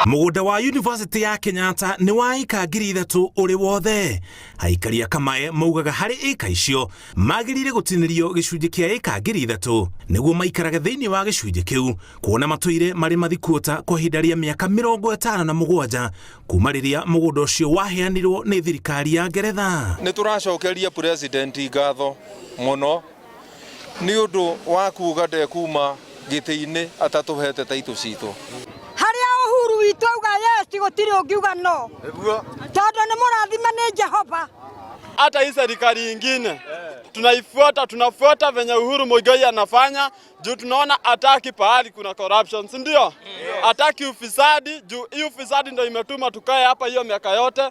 Mũgũnda wa University ya Kenyatta nĩ wa ĩka 3,000 ũrĩ wothe. Aikari a Kamae maugaga harĩ ĩka icio magĩrĩire gũtinĩrio gĩcunjĩ kĩa ĩka 3,000 nĩguo maikarage thĩinĩ wa gĩcunjĩ kĩu, kuona matũire marĩ mathikuota kwa ihinda rĩa mĩaka 57 kuma rĩrĩa mũgũnda ũcio waheanirwo nĩ thirikari ya Ngeretha. Nĩ tũracokeria president ngatho mũno nĩ ũndũ wa kuuga ndekuma gĩtĩ-inĩ atatũhete taitũ citũ. Uhuru witu auga yes gutiri ungiuga no. Tondu ni murathime ni Jehova. Hata hii serikali nyingine tunafuata venye Uhuru Muigai anafanya juu tunaona hataki pahali kuna corruption, si ndio? Hataki ufisadi juu hii ufisadi ndio imetuma tukae hapa hiyo miaka yote.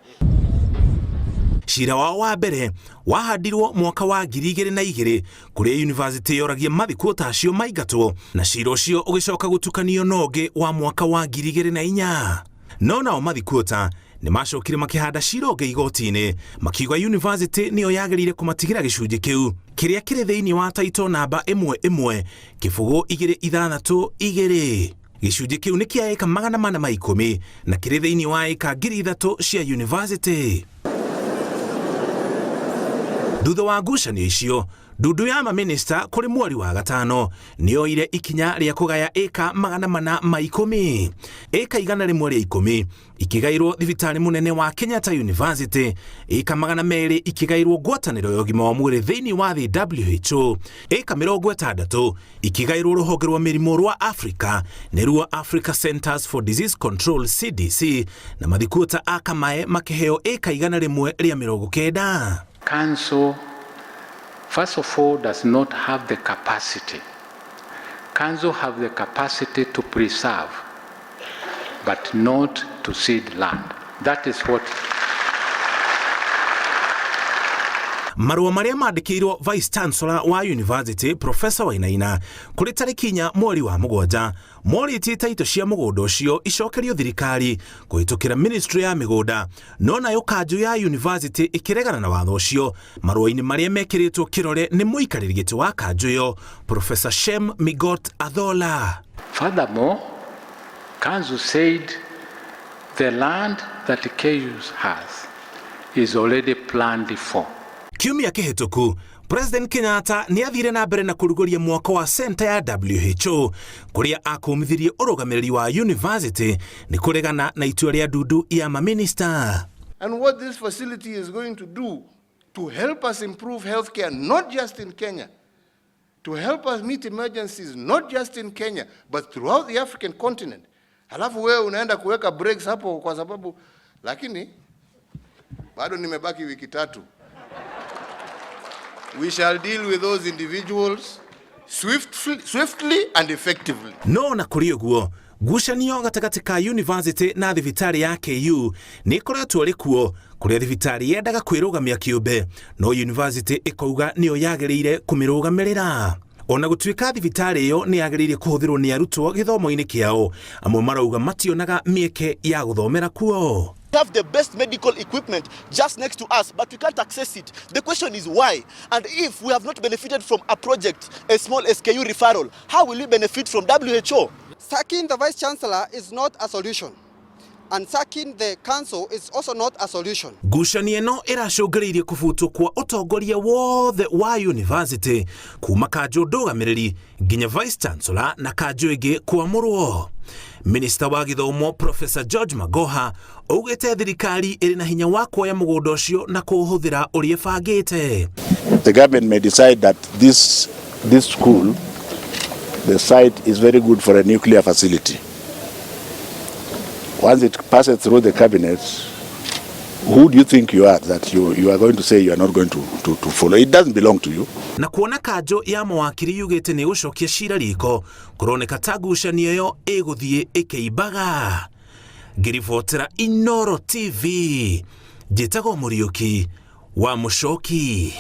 Cira wao wa mbere wahandirwo mwaka wa 2002 kũrĩa University yoragia mathikuota acio maingatwo, na cira ũcio ũgĩcoka gũtukanio nongĩ wa mwaka wa 2004. No nao mathikuota nĩ macokire makĩhanda cira ũngĩ igoti-inĩ makiuga University nĩyo yagĩrĩire kũmatigira gĩcunjĩ kĩu kĩrĩa kĩrĩ thĩinĩ wa taito namba 11 kĩbũgũ 262. Gĩcunjĩ kĩu nĩ kĩa ĩka 410 na kĩrĩ thĩinĩ wa ĩka 3,000 cia University. Thutha wa ngucanio icio, ndundu ya maminista kũrĩ mweri wa gatano nĩyoire ikinya rĩa kũgaya ĩka 410. Ĩka 110 ikigairwo thibitarĩ mũnene wa Kenyatta University, ĩka 200 ikigairwo ngwatanĩro ya ũgima wa mwĩrĩ thĩinĩ wa thĩ WHO, ĩka 60 ikigairwo rũhonge rwa mĩrimũ rwa Africa nĩruo Africa Centers for Disease Control CDC, na mathikuota a Kamae makĩheo ĩka 190. Council, first of all, does not have the capacity. Council have the capacity to preserve, but not to cede land. That is what... Marũa marĩa mandĩkĩirwo Vice Chancellor wa University Professor Wainaina kũrĩ tarĩki 4 mweri wa mũgwanja morĩtie taito cia mũgũnda ũcio icokerio thirikari kũhĩtũkĩra Ministry ya Mĩgũnda, no nayo kanjũ ya University ĩkĩregana na watho ũcio, marũa-inĩ marĩa mekĩrĩtwo kĩrore nĩ mũikarĩri gĩtĩ wa kanjũ ĩyo Professor Shem Migot Athola. Furthermore, Council said the land that the KUs has is already planned for. Kiumia kĩhĩtũku, President Kenyatta nĩ athire na mbere na kũrugũria mwako wa center ya WHO kũrĩa akũmithirie ũrũgamĩrĩri wa University nĩ kũregana na itua rĩa ndundu ya maminista. And what this facility is going to do to help us improve healthcare not just in Kenya, to help us meet emergencies not just in Kenya but throughout the African continent. Halafu wewe unaenda kuweka breaks hapo kwa sababu, lakini bado nimebaki wiki 3. We shall deal with those individuals swiftly and effectively. No na kũrĩ ũguo, ngucanio gatagatĩ ka University na thibitarĩ ya KU nĩ ĩkoretwo rĩ kuo, kũrĩa thibitarĩ yendaga kwĩrũgamia kĩũmbe, no University ĩkauga nĩyo yagĩrĩire kũmĩrũgamĩrĩra. Ona gũtuĩka thibitarĩ ĩyo nĩ yagĩrĩire kũhũthĩrwo nĩ arutwo gĩthomo-inĩ kĩao, amwe marauga mationaga mĩeke ya gũthomera kuo. We have the best medical equipment just next to us, but we can't access it. The question is why? And if we have not benefited from a project, a small SKU referral, how will we benefit from WHO? Sacking the Vice Chancellor is not a solution. And sacking the council is also not a solution. Ngucanio ĩno ĩracũngĩrĩirie kũbutwo kwa ũtongoria wothe wa University kuma kanjũ ndũgamĩrĩri nginya Vice Chancellor na kanjũ ĩngĩ kwamũrwo. Minister wa gĩthomo Professor George Magoha augĩte thirikari ĩrĩ na hinya wa kuoya mũgũnda ũcio na kũũhũthĩra ũrĩa ĩbangĩte. The government may decide that this school, the site is very good for a nuclear facility. Once it passes through the cabinet, who do you think you are that you are going to say you are not going to follow? It doesn't belong to you. Na kuona kanjũ ya mawakiri yugĩte nĩ gũcokia cira riko, kũroneka ta ngucanio ĩyo ĩgũthiĩ ĩkĩimbaga. Ngĩribotera Inooro TV, njĩtagwo Mũriũki wa Mũcoki.